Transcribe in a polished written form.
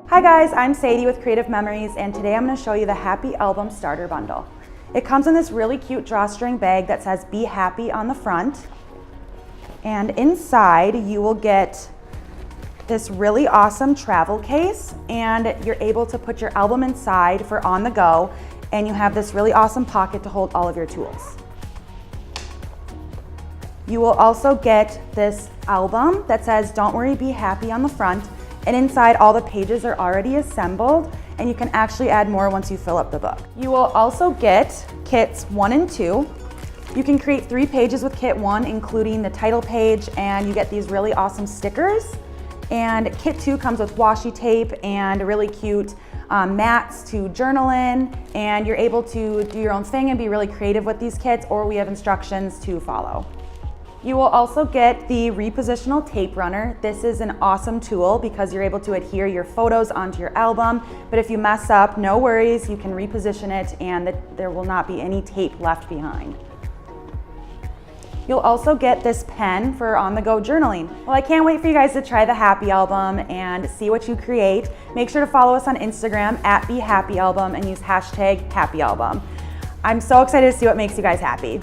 Hi guys, I'm Sadie with Creative Memories, and today I'm going to show you the Happy Album Starter Bundle. It comes in this really cute drawstring bag that says Be Happy on the front. And inside you will get this really awesome travel case, and you're able to put your album inside for on the go, and you have this really awesome pocket to hold all of your tools. You will also get this album that says Don't Worry, Be Happy on the front, and inside all the pages are already assembled, and you can actually add more once you fill up the book. You will also get kits 1 and 2. You can create 3 pages with kit 1, including the title page, and you get these really awesome stickers. And kit 2 comes with washi tape and really cute mats to journal in, and you're able to do your own thing and be really creative with these kits, or we have instructions to follow. You will also get the Repositionable Tape Runner. This is an awesome tool because you're able to adhere your photos onto your album, but if you mess up, no worries, you can reposition it and there will not be any tape left behind. You'll also get this pen for on-the-go journaling. Well, I can't wait for you guys to try the Happy Album and see what you create. Make sure to follow us on Instagram at BeHappyAlbum and use hashtag HappyAlbum. I'm so excited to see what makes you guys happy.